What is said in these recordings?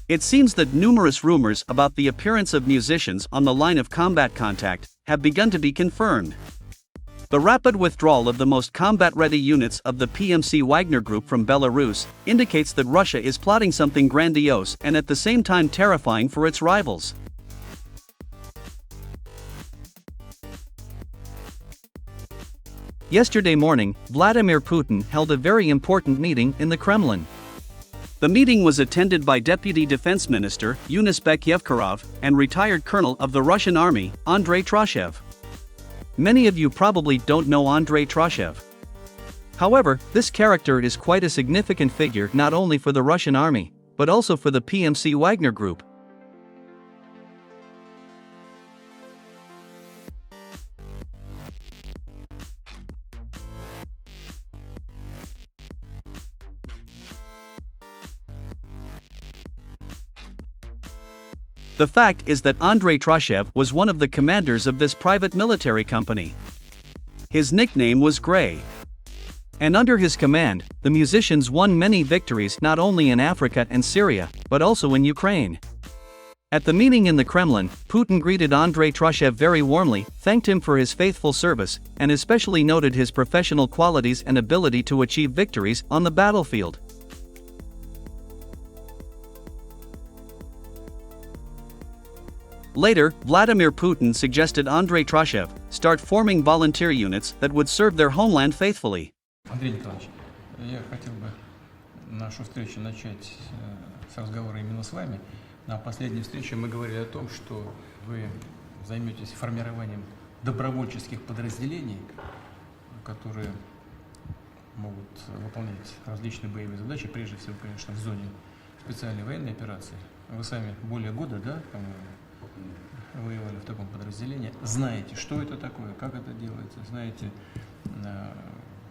It seems that numerous rumors about the appearance of musicians on the line of combat contact have begun to be confirmed. The rapid withdrawal of the most combat-ready units of the PMC Wagner Group from Belarus indicates that Russia is plotting something grandiose and at the same time terrifying for its rivals. Yesterday morning, Vladimir Putin held a very important meeting in the Kremlin. The meeting was attended by Deputy Defense Minister Yunus-Bek Yevkurov and retired Colonel of the Russian Army Andrei Troshev. Many of you probably don't know Andrei Troshev. However, this character is quite a significant figure not only for the Russian army, but also for the PMC Wagner Group. The fact is that Andrey Troshev was one of the commanders of this private military company. His nickname was Grey. And under his command, the musicians won many victories not only in Africa and Syria, but also in Ukraine. At the meeting in the Kremlin, Putin greeted Andrey Troshev very warmly, thanked him for his faithful service, and especially noted his professional qualities and ability to achieve victories on the battlefield. Later, Vladimir Putin suggested Andrei Troshev start forming volunteer units that would serve their homeland faithfully. Андрей Николаевич, я хотел бы нашу встречу начать с разговора именно с вами. На последней встрече мы говорили о том, что вы займетесь формированием добровольческих подразделений, которые могут выполнять различные боевые задачи, прежде всего, конечно, в зоне специальной военной операции. Вы сами более года, да, воевали в таком подразделении, знаете, что это такое, как это делается, знаете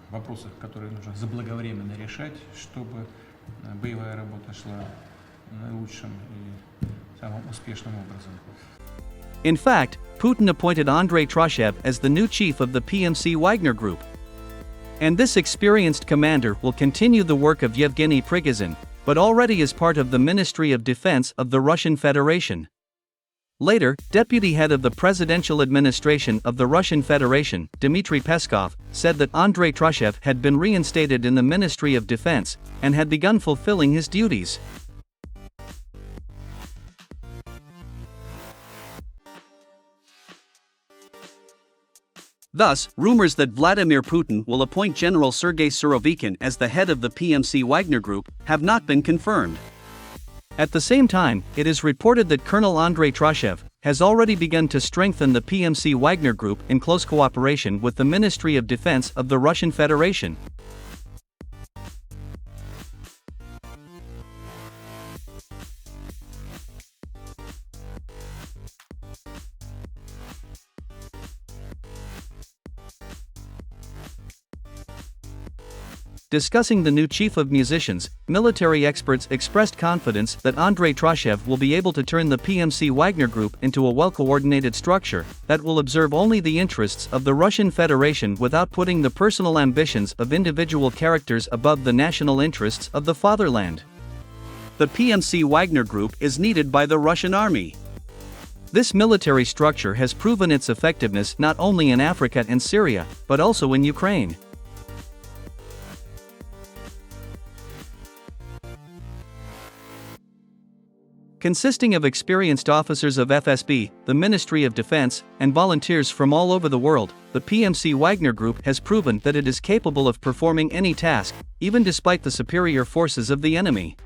вопросы, которые нужно заблаговременно решать, чтобы боевая работа шла наилучшим и самым успешным образом. In fact, Putin appointed Andrei Troshev as the new chief of the PMC Wagner Group. And this experienced commander will continue the work of Yevgeny Prigozhin, but already is part of the Ministry of Defense of the Russian Federation. Later, deputy head of the presidential administration of the Russian Federation, Dmitry Peskov, said that Andrei Troshev had been reinstated in the Ministry of Defense and had begun fulfilling his duties. Thus, rumors that Vladimir Putin will appoint General Sergei Surovikin as the head of the PMC Wagner Group have not been confirmed. At the same time, it is reported that Colonel Andrei Troshev has already begun to strengthen the PMC Wagner Group in close cooperation with the Ministry of Defense of the Russian Federation. Discussing the new chief of musicians, military experts expressed confidence that Andrei Troshev will be able to turn the PMC Wagner Group into a well-coordinated structure that will observe only the interests of the Russian Federation without putting the personal ambitions of individual characters above the national interests of the fatherland. The PMC Wagner Group is needed by the Russian army. This military structure has proven its effectiveness not only in Africa and Syria, but also in Ukraine. Consisting of experienced officers of FSB, the Ministry of Defense, and volunteers from all over the world, the PMC Wagner Group has proven that it is capable of performing any task, even despite the superior forces of the enemy.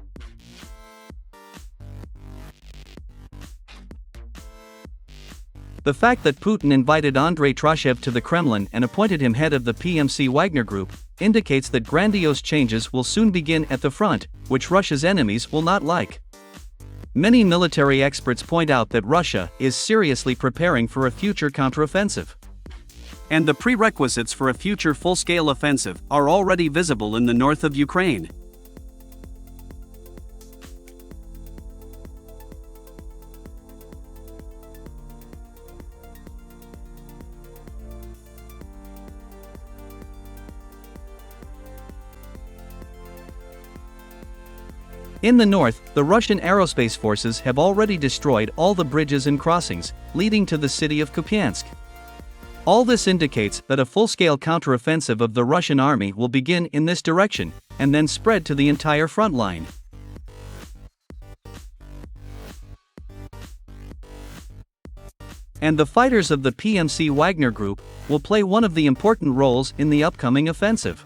The fact that Putin invited Andrei Troshev to the Kremlin and appointed him head of the PMC Wagner Group indicates that grandiose changes will soon begin at the front, which Russia's enemies will not like. Many military experts point out that Russia is seriously preparing for a future counteroffensive. And the prerequisites for a future full-scale offensive are already visible in the north of Ukraine. In the north, the Russian aerospace forces have already destroyed all the bridges and crossings, leading to the city of Kupiansk. All this indicates that a full-scale counteroffensive of the Russian army will begin in this direction, and then spread to the entire front line. And the fighters of the PMC Wagner Group will play one of the important roles in the upcoming offensive.